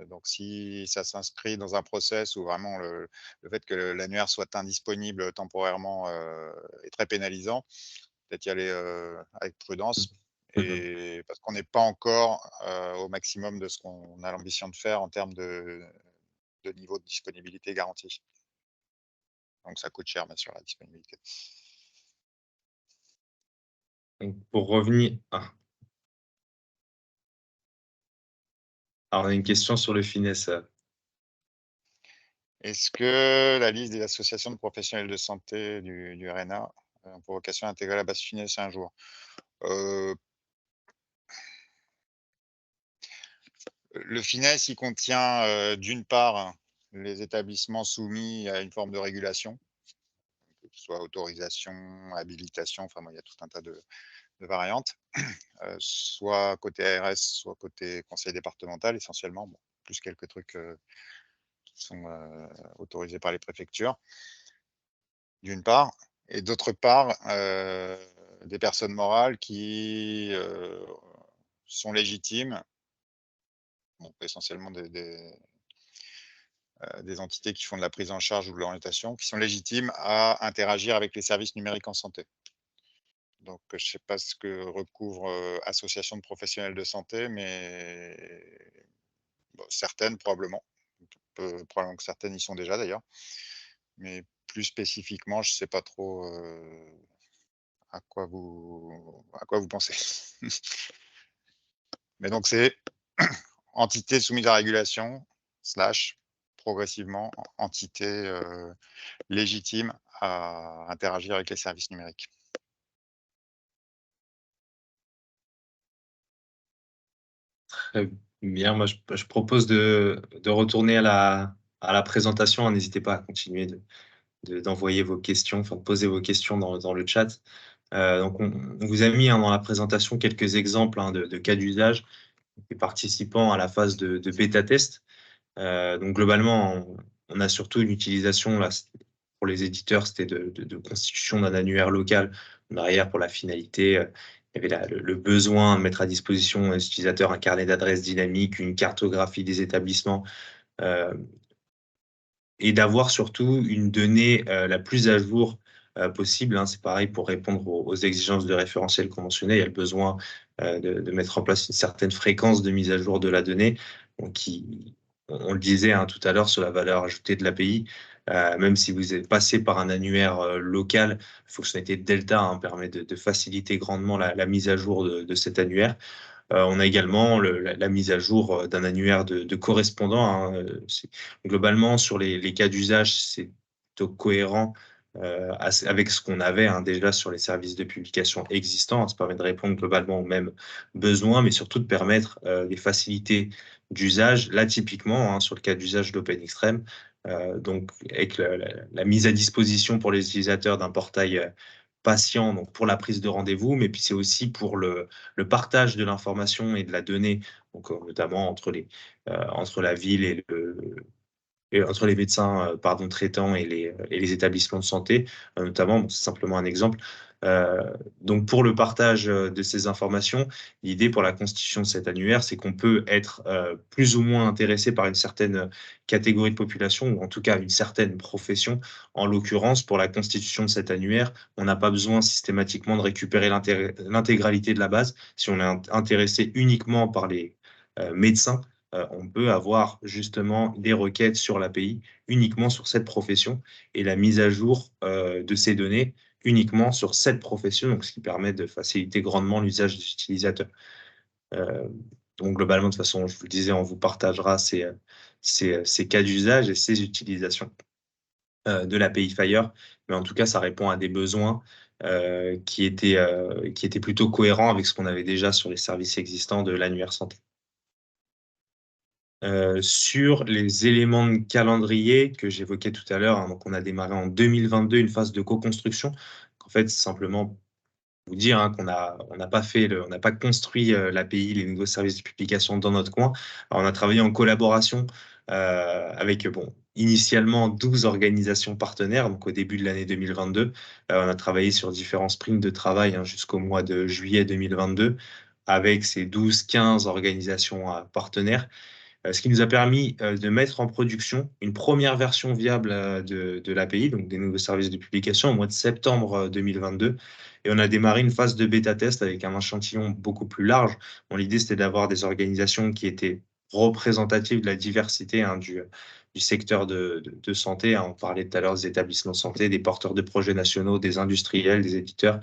Donc, si ça s'inscrit dans un process où vraiment le fait que l'annuaire soit indisponible temporairement est très pénalisant, peut-être y aller avec prudence. Et parce qu'on n'est pas encore au maximum de ce qu'on a l'ambition de faire en termes de niveau de disponibilité garanti. Donc, ça coûte cher, bien sûr, la disponibilité. Donc, pour revenir... Alors, on a une question sur le finesse. Est-ce que la liste des associations de professionnels de santé du RNA ont pour vocation à intégrer la base finesse un jour? Le finesse, il contient d'une part les établissements soumis à une forme de régulation, que ce soit autorisation, habilitation, enfin il y a tout un tas de variantes, soit côté ARS, soit côté conseil départemental essentiellement, bon, plus quelques trucs qui sont autorisés par les préfectures, d'une part, et d'autre part, des personnes morales qui sont légitimes, donc essentiellement des entités qui font de la prise en charge ou de l'orientation, qui sont légitimes à interagir avec les services numériques en santé. Donc, je ne sais pas ce que recouvre association de professionnels de santé, mais bon, certaines probablement. Probablement que certaines y sont déjà d'ailleurs. Mais plus spécifiquement, je ne sais pas trop à quoi vous pensez. Mais donc, c'est entité soumise à régulation / progressivement entité légitime à interagir avec les services numériques. Très bien, moi je propose de retourner à la présentation. N'hésitez pas à continuer d'envoyer vos questions, enfin de poser vos questions dans le chat. Donc on vous a mis dans la présentation quelques exemples de cas d'usage des participants à la phase de bêta test. Donc globalement, on a surtout une utilisation là, pour les éditeurs, c'était de constitution d'un annuaire local. Derrière, pour la finalité, il y avait le besoin de mettre à disposition des utilisateurs un carnet d'adresses dynamique, une cartographie des établissements, et d'avoir surtout une donnée la plus à jour possible, hein. C'est pareil pour répondre aux exigences de référentiel conventionnel. Il y a le besoin de mettre en place une certaine fréquence de mise à jour de la donnée. Donc, on le disait, hein, tout à l'heure sur la valeur ajoutée de l'API, même si vous êtes passé par un annuaire local, la fonctionnalité de Delta, hein, permet de faciliter grandement la mise à jour de cet annuaire. On a également la mise à jour d'un annuaire de correspondants, hein. Globalement, sur les cas d'usage, c'est plutôt cohérent avec ce qu'on avait, hein, déjà sur les services de publication existants. Ça permet de répondre globalement aux mêmes besoins, mais surtout de permettre des facilités d'usage. Là, typiquement, hein, sur le cas d'usage d'OpenXtreme, donc avec la mise à disposition pour les utilisateurs d'un portail patient, donc pour la prise de rendez-vous, mais puis c'est aussi pour le partage de l'information et de la donnée, donc notamment entre la ville et entre les médecins traitants et les établissements de santé, notamment. Bon, c'est simplement un exemple. Donc pour le partage de ces informations, l'idée pour la constitution de cet annuaire, c'est qu'on peut être plus ou moins intéressé par une certaine catégorie de population, ou en tout cas une certaine profession. En l'occurrence, pour la constitution de cet annuaire, on n'a pas besoin systématiquement de récupérer l'intégralité de la base. Si on est intéressé uniquement par les médecins, on peut avoir justement des requêtes sur l'API uniquement sur cette profession et la mise à jour de ces données uniquement sur cette profession, donc ce qui permet de faciliter grandement l'usage des utilisateurs. Donc globalement, de toute façon, je vous le disais, on vous partagera ces cas d'usage et ces utilisations de l'API Fire, mais en tout cas, ça répond à des besoins qui étaient plutôt cohérents avec ce qu'on avait déjà sur les services existants de l'annuaire santé. Sur les éléments de calendrier que j'évoquais tout à l'heure, hein, donc on a démarré en 2022 une phase de co-construction. En fait, c'est simplement vous dire, hein, on n'a pas construit l'API, les nouveaux services de publication dans notre coin. Alors, on a travaillé en collaboration avec, initialement 12 organisations partenaires, donc au début de l'année 2022. On a travaillé sur différents sprints de travail, hein, jusqu'au mois de juillet 2022 avec ces 12-15 organisations partenaires. Ce qui nous a permis de mettre en production une première version viable de l'API, donc des nouveaux services de publication, au mois de septembre 2022. Et on a démarré une phase de bêta-test avec un échantillon beaucoup plus large. L'idée, c'était d'avoir des organisations qui étaient représentatives de la diversité, hein, du secteur de santé. On parlait tout à l'heure des établissements de santé, des porteurs de projets nationaux, des industriels, des éditeurs.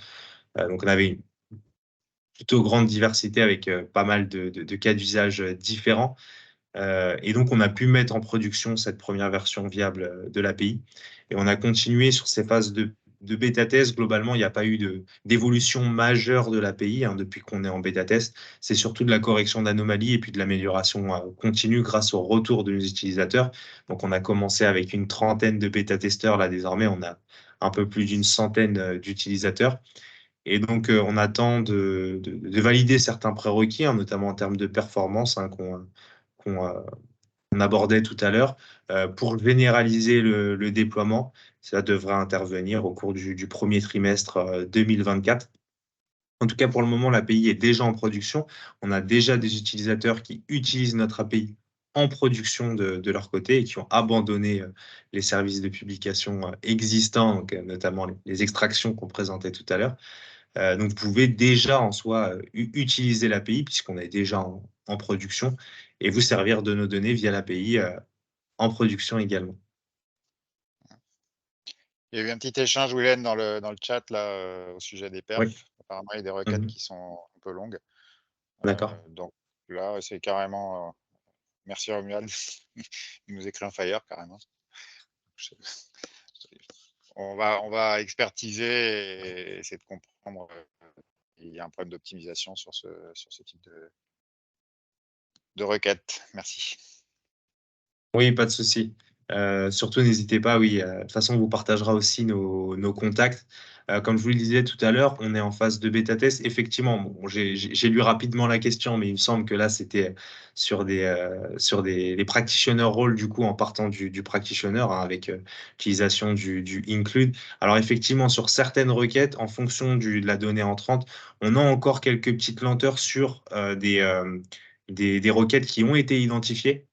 Donc, on avait une plutôt grande diversité avec pas mal de cas d'usage différents. Et donc, on a pu mettre en production cette première version viable de l'API. Et on a continué sur ces phases de bêta-test. Globalement, il n'y a pas eu d'évolution majeure de l'API, hein, depuis qu'on est en bêta-test. C'est surtout de la correction d'anomalies et puis de l'amélioration continue grâce au retour de nos utilisateurs. Donc, on a commencé avec une trentaine de bêta-testeurs. Là, désormais, on a un peu plus d'une centaine d'utilisateurs. Et donc, on attend de valider certains prérequis, hein, notamment en termes de performance, hein, qu'on abordait tout à l'heure. Pour généraliser le déploiement, ça devrait intervenir au cours du premier trimestre 2024. En tout cas, pour le moment, l'API est déjà en production. On a déjà des utilisateurs qui utilisent notre API en production de leur côté et qui ont abandonné les services de publication existants, donc, notamment les extractions qu'on présentait tout à l'heure. Donc, vous pouvez déjà en soi utiliser l'API puisqu'on est déjà en production et vous servir de nos données via l'API en production également. Il y a eu un petit échange, Willen, dans le chat là, au sujet des perfs. Oui. Apparemment, il y a des requêtes qui sont un peu longues. D'accord. Donc là, c'est carrément... merci Romuald, il nous écrit un fire carrément. On va expertiser et essayer de comprendre. Il y a un problème d'optimisation sur ce type de requête. Merci. Oui, pas de souci. Surtout, n'hésitez pas, oui, de toute façon, on vous partagera aussi nos contacts. Comme je vous le disais tout à l'heure, on est en phase de bêta-test. Effectivement, bon, j'ai lu rapidement la question, mais il me semble que là, c'était sur les practitioner roles, du coup, en partant du practitioner, hein, avec l'utilisation du include. Alors, effectivement, sur certaines requêtes, en fonction de la donnée entrante, on a encore quelques petites lenteurs sur des requêtes qui ont été identifiées.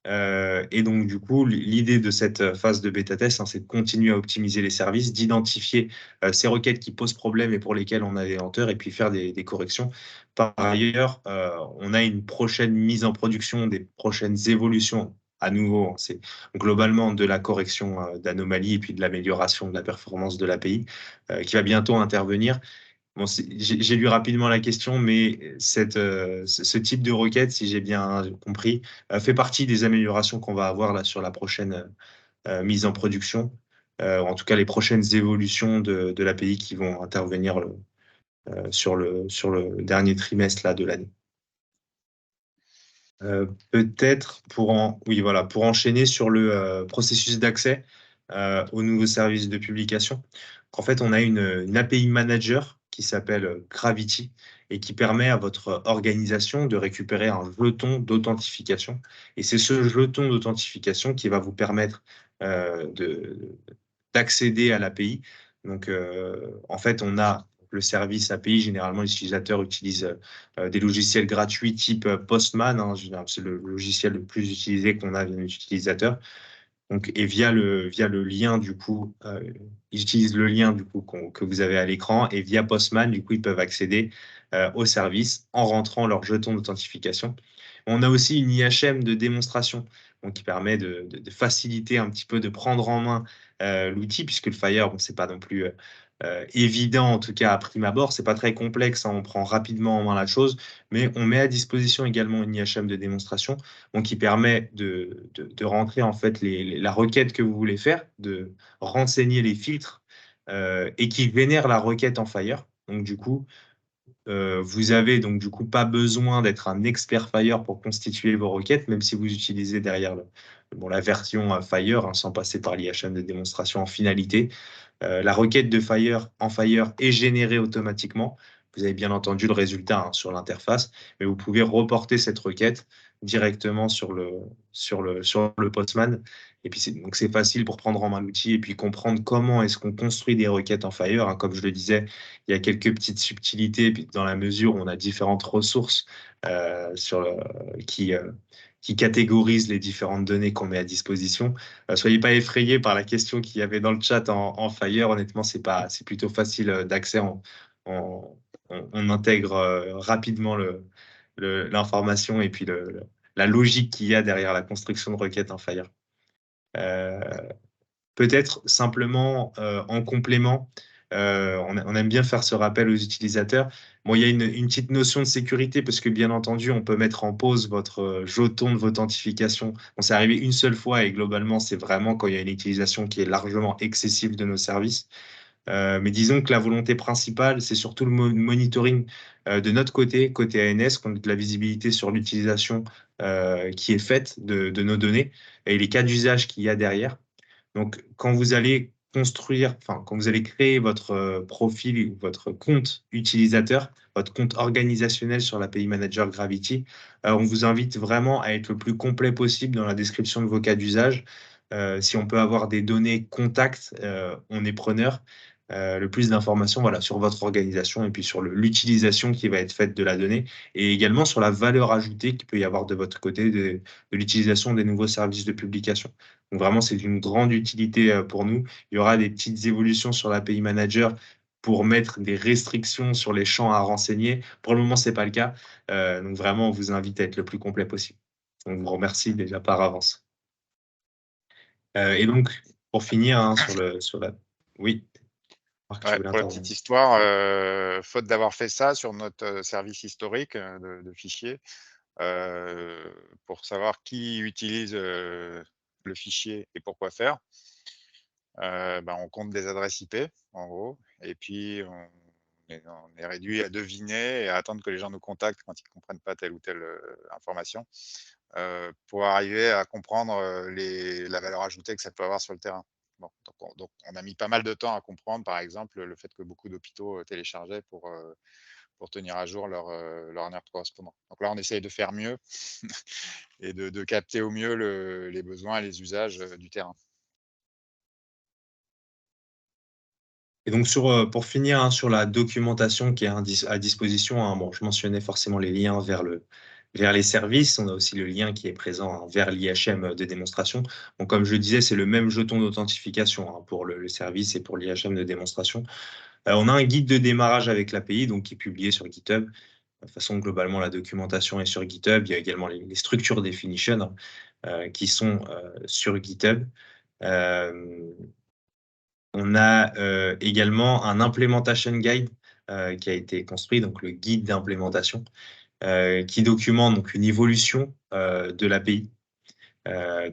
Et donc, du coup, l'idée de cette phase de bêta-test, c'est de continuer à optimiser les services, d'identifier ces requêtes qui posent problème et pour lesquelles on a des lenteurs, et puis faire des corrections. Par ailleurs, on a une prochaine mise en production, des prochaines évolutions. À nouveau, c'est globalement de la correction d'anomalies et puis de l'amélioration de la performance de l'API qui va bientôt intervenir. Bon, j'ai lu rapidement la question, mais ce type de requête, si j'ai bien compris, fait partie des améliorations qu'on va avoir là sur la prochaine mise en production, en tout cas les prochaines évolutions de l'API qui vont intervenir sur le dernier trimestre là, de l'année. Peut-être pour enchaîner sur le processus d'accès aux nouveaux services de publication. En fait, on a une API manager qui s'appelle Gravity et qui permet à votre organisation de récupérer un jeton d'authentification. Et c'est ce jeton d'authentification qui va vous permettre d'accéder à l'API. Donc, en fait, on a le service API. Généralement, les utilisateurs utilisent des logiciels gratuits type Postman. C'est le logiciel le plus utilisé qu'on a via l'utilisateur. Donc, et via le lien, du coup, ils utilisent le lien du coup, que vous avez à l'écran, et via Postman, du coup, ils peuvent accéder au service en rentrant leur jeton d'authentification. On a aussi une IHM de démonstration, donc, qui permet de faciliter un petit peu, de prendre en main l'outil, puisque le Fire, c'est pas non plus évident, en tout cas à prime abord, c'est pas très complexe, on prend rapidement en main la chose, mais on met à disposition également une IHM de démonstration, donc qui permet de rentrer en fait la requête que vous voulez faire, de renseigner les filtres et qui génère la requête en Fire. Donc du coup, vous avez donc du coup pas besoin d'être un expert Fire pour constituer vos requêtes, même si vous utilisez derrière la version Fire, sans passer par l'IHM de démonstration en finalité. La requête de Fire en Fire est générée automatiquement. Vous avez bien entendu le résultat sur l'interface, mais vous pouvez reporter cette requête directement sur le Postman. Et puis donc c'est facile pour prendre en main l'outil et puis comprendre comment est-ce qu'on construit des requêtes en Fire. Comme je le disais, il y a quelques petites subtilités puis dans la mesure où on a différentes ressources qui catégorisent les différentes données qu'on met à disposition. Soyez pas effrayés par la question qu'il y avait dans le chat en Fire. Honnêtement, c'est plutôt facile d'accès. On intègre rapidement l'information et puis la logique qu'il y a derrière la construction de requêtes en Fire. Peut-être simplement en complément, on aime bien faire ce rappel aux utilisateurs. Bon, il y a une petite notion de sécurité parce que bien entendu, on peut mettre en pause votre jeton de authentification. Bon, c'est arrivé une seule fois et globalement, c'est vraiment quand il y a une utilisation qui est largement excessive de nos services. Mais disons que la volonté principale, c'est surtout le monitoring de notre côté ANS, qu'on a de la visibilité sur l'utilisation qui est faite de nos données et les cas d'usage qu'il y a derrière. Donc, quand vous allez quand vous allez créer votre profil, votre compte utilisateur, votre compte organisationnel sur l'API Manager Gravity, on vous invite vraiment à être le plus complet possible dans la description de vos cas d'usage. Si on peut avoir des données contacts, on est preneur. Le plus d'informations sur votre organisation et puis sur l'utilisation qui va être faite de la donnée et également sur la valeur ajoutée qu'il peut y avoir de votre côté de l'utilisation des nouveaux services de publication. Donc vraiment, c'est d'une grande utilité pour nous. Il y aura des petites évolutions sur l'API Manager pour mettre des restrictions sur les champs à renseigner. Pour le moment, ce n'est pas le cas. Donc vraiment, on vous invite à être le plus complet possible. On vous remercie déjà par avance. Et donc, pour finir, sur la... Oui. Ouais, pour la petite histoire, faute d'avoir fait ça sur notre service historique de fichiers, pour savoir qui utilise le fichier et pourquoi faire, on compte des adresses IP, en gros, et puis on est réduit à deviner et à attendre que les gens nous contactent quand ils ne comprennent pas telle ou telle information, pour arriver à comprendre la valeur ajoutée que ça peut avoir sur le terrain. Bon, donc on a mis pas mal de temps à comprendre, par exemple, le fait que beaucoup d'hôpitaux téléchargeaient pour tenir à jour leur NERD correspondant. Donc là, on essaye de faire mieux et de capter au mieux les besoins et les usages du terrain. Et donc, pour finir, sur la documentation qui est à disposition, je mentionnais forcément les liens vers vers les services. On a aussi le lien qui est présent vers l'IHM de démonstration. Donc, comme je le disais, c'est le même jeton d'authentification pour le service et pour l'IHM de démonstration. On a un guide de démarrage avec l'API, donc qui est publié sur GitHub. De toute façon, globalement, la documentation est sur GitHub. Il y a également les structures definition qui sont sur GitHub. On a également un implementation guide qui a été construit, donc le guide d'implémentation, qui documente donc une évolution de l'API.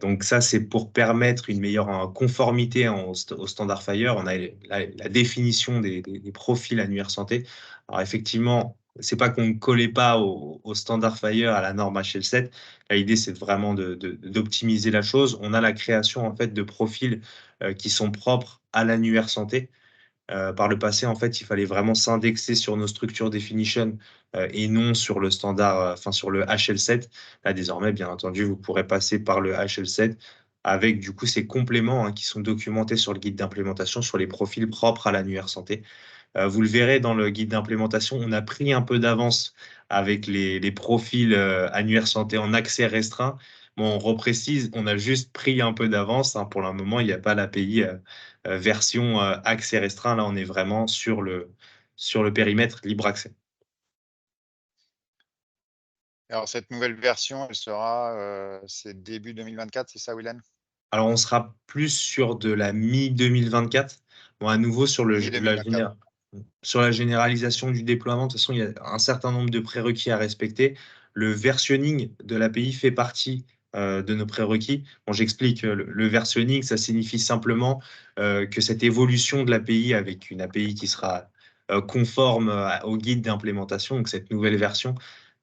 Donc ça, c'est pour permettre une meilleure conformité au standard FHIR. On a la définition des profils annuaires santé. Alors effectivement, c'est pas qu'on ne collait pas au standard FHIR, à la norme HL7. L'idée, c'est vraiment d'optimiser la chose. On a la création en fait de profils qui sont propres à l'annuaire santé. Par le passé, en fait, il fallait vraiment s'indexer sur nos structures definition et non sur le standard, enfin sur le HL7. Là, désormais, bien entendu, vous pourrez passer par le HL7 avec du coup ces compléments qui sont documentés sur le guide d'implémentation sur les profils propres à l'annuaire santé. Vous le verrez dans le guide d'implémentation, on a pris un peu d'avance avec les profils annuaires santé en accès restreint. Bon, on reprécise, on a juste pris un peu d'avance. Pour le moment, il n'y a pas l'API version accès restreint. Là, on est vraiment sur le périmètre libre accès. Alors, cette nouvelle version, elle sera, c'est début 2024, c'est ça, Willen? Alors, on sera plus sur de la mi-2024. Bon, à nouveau, sur la généralisation du déploiement, de toute façon, il y a un certain nombre de prérequis à respecter. Le versionning de l'API fait partie de nos prérequis. Bon, j'explique, le versionning, ça signifie simplement que cette évolution de l'API avec une API qui sera conforme au guide d'implémentation, donc cette nouvelle version,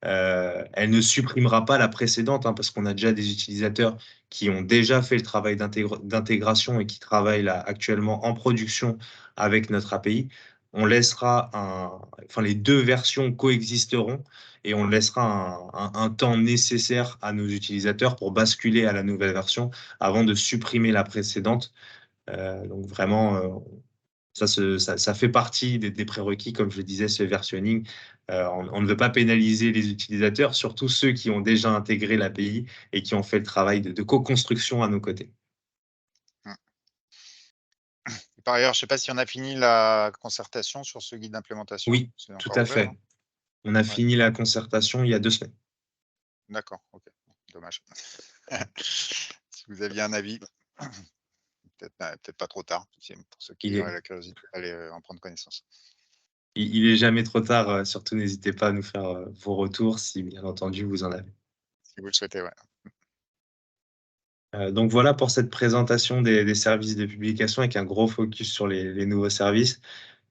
elle ne supprimera pas la précédente, parce qu'on a déjà des utilisateurs qui ont déjà fait le travail d'intégration et qui travaillent là actuellement en production avec notre API. On laissera les deux versions coexisteront et on laissera un temps nécessaire à nos utilisateurs pour basculer à la nouvelle version avant de supprimer la précédente. Donc vraiment, ça fait partie des prérequis, comme je le disais, ce versionning. On ne veut pas pénaliser les utilisateurs, surtout ceux qui ont déjà intégré l'API et qui ont fait le travail de co-construction à nos côtés. Par ailleurs, je ne sais pas si on a fini la concertation sur ce guide d'implémentation. Oui, tout à fait. On a fini la concertation il y a 2 semaines. D'accord, ok. Dommage. Si vous aviez un avis, peut-être pas trop tard, pour ceux qui auraient la curiosité d'aller en prendre connaissance. Il est jamais trop tard, surtout n'hésitez pas à nous faire vos retours si bien entendu vous en avez. Si vous le souhaitez, ouais. Donc voilà pour cette présentation des services de publication avec un gros focus sur les nouveaux services.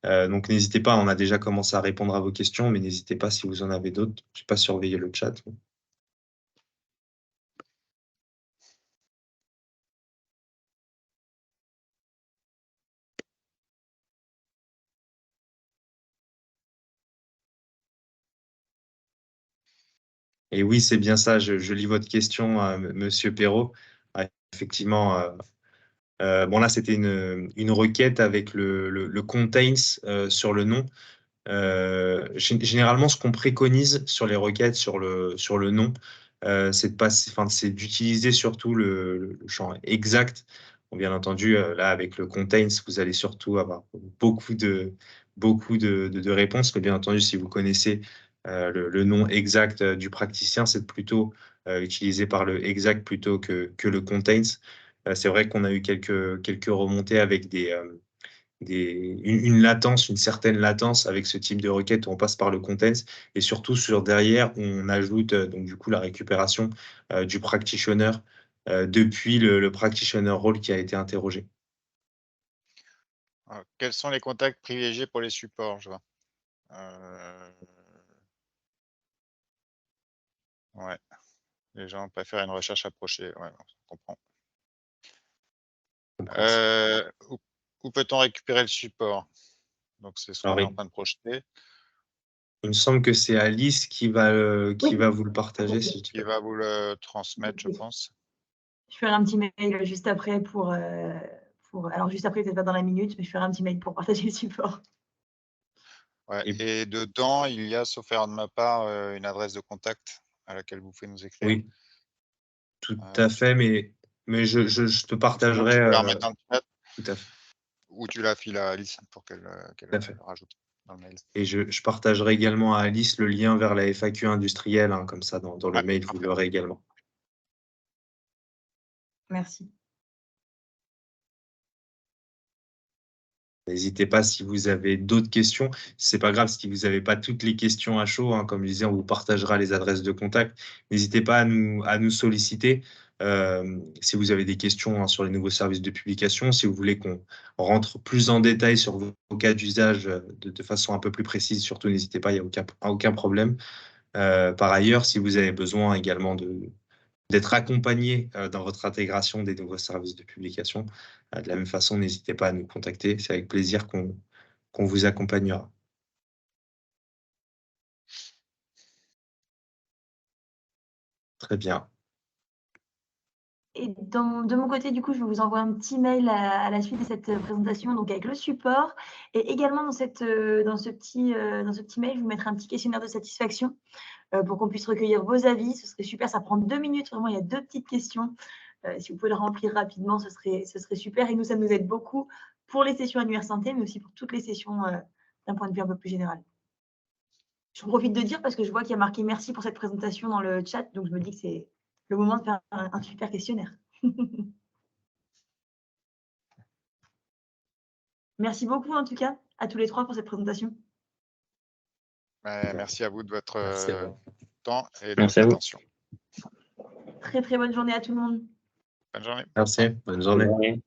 Donc n'hésitez pas, on a déjà commencé à répondre à vos questions, mais n'hésitez pas si vous en avez d'autres. Je n'ai pas surveillé le chat. Et oui, c'est bien ça, je lis votre question, Monsieur Perrault. Effectivement, bon là, c'était une requête avec le contains sur le nom. Généralement, ce qu'on préconise sur les requêtes sur le nom, c'est d'utiliser surtout le champ exact. Bon, bien entendu, là, avec le contains, vous allez surtout avoir beaucoup de réponses. Mais bien entendu, si vous connaissez le nom exact du praticien, c'est plutôt utilisé par le exact plutôt que le contains. C'est vrai qu'on a eu quelques remontées avec une latence, une certaine latence avec ce type de requête où on passe par le contains et surtout sur derrière, on ajoute donc du coup la récupération du practitioner depuis le practitioner role qui a été interrogé. Alors, quels sont les contacts privilégiés pour les supports, je vois. Ouais, les gens préfèrent une recherche approchée. Ouais, on comprend. Où peut-on récupérer le support? Donc, c'est ce qu'on est en train de projeter. Il me semble que c'est Alice qui va vous le partager. Qui va vous le transmettre, je pense. Je ferai un petit mail juste après alors juste après, peut-être pas dans la minute, mais je ferai un petit mail pour partager le support. Ouais, et dedans, il y a, sauf erreur de ma part, une adresse de contact. à laquelle vous pouvez nous écrire. Oui, tout à fait, mais je te partagerai. Tu peux la remettre dans le chat Tout à fait. ou tu la files à Alice pour qu'elle Tout à fait. le rajoute dans le mail. Et je partagerai également à Alice le lien vers la FAQ industrielle, hein, comme ça, dans le Ouais, mail, vous parfait. l'aurez également. Merci. N'hésitez pas si vous avez d'autres questions. C'est pas grave si vous n'avez pas toutes les questions à chaud, hein, comme je disais, on vous partagera les adresses de contact. N'hésitez pas à nous solliciter si vous avez des questions, hein, sur les nouveaux services de publication, si vous voulez qu'on rentre plus en détail sur vos cas d'usage de façon un peu plus précise, surtout n'hésitez pas, il n'y a aucun problème. Par ailleurs, si vous avez besoin également d'être accompagné dans votre intégration des nouveaux services de publication, de la même façon, n'hésitez pas à nous contacter. C'est avec plaisir qu'on vous accompagnera. Très bien. Et de mon côté, du coup, je vais vous envoyer un petit mail à la suite de cette présentation, donc avec le support. Et également, dans ce petit mail, je vous mettrai un petit questionnaire de satisfaction pour qu'on puisse recueillir vos avis. Ce serait super. Ça prend 2 minutes. Vraiment, il y a 2 petites questions. Si vous pouvez le remplir rapidement, ce serait super. Et nous, ça nous aide beaucoup pour les sessions annuaires santé, mais aussi pour toutes les sessions d'un point de vue un peu plus général. Je profite de dire parce que je vois qu'il y a marqué merci pour cette présentation dans le chat. Donc, je me dis que c'est le moment de faire un super questionnaire. Merci beaucoup, en tout cas, à tous les 3 pour cette présentation. Merci à vous de votre Merci à vous. temps et de Merci votre à vous. attention. Très, très bonne journée à tout le monde. Bonne journée. Merci. Bonne journée. Bonne journée.